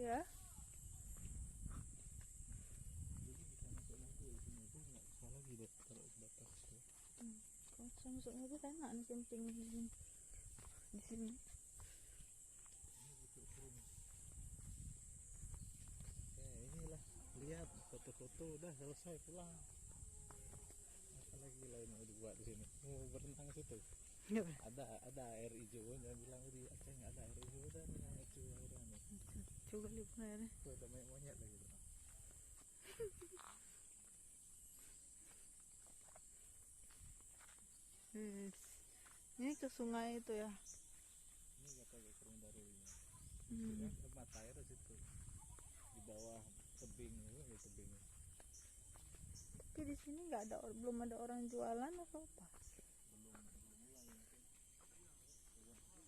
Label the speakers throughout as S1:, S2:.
S1: Ya.
S2: Jadi bisa masuk lagi di sini tuh nggak usah lagi taruh batas tuh.
S1: Kalau bisa masuk mobil enak nih camping di sini. Di sini.
S2: Ini betul seru nih. Inilah lihat foto-foto udah selesai pulang. Apa lagi lain mau dibuat di sini? Mau berenang ke situ. Ada air hijau, jangan bilang di Aceh nggak ada air hijau, udah nih air hijau udah nih.
S1: Coba lihat airnya.
S2: Tuh ada monyet lagi tuh.
S1: Ini ke sungai itu ya.
S2: Ini nggak pakai kerung baru ini. Itu kan mata air di situ. Di bawah tebing itu ya tebing.
S1: Tapi di sini nggak ada, belum ada orang jualan atau apa?
S2: Belum mulai mungkin.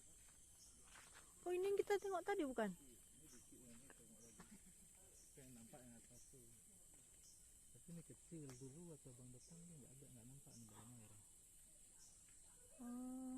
S1: Oh ini yang kita tengok tadi bukan?
S2: Ini dikit ini tengok lagi. Kayak nampak yang atas tuh. Tapi ini kecil dulu atau bang depan ini nggak ada, nggak nampak nih dalam air.
S1: Oh.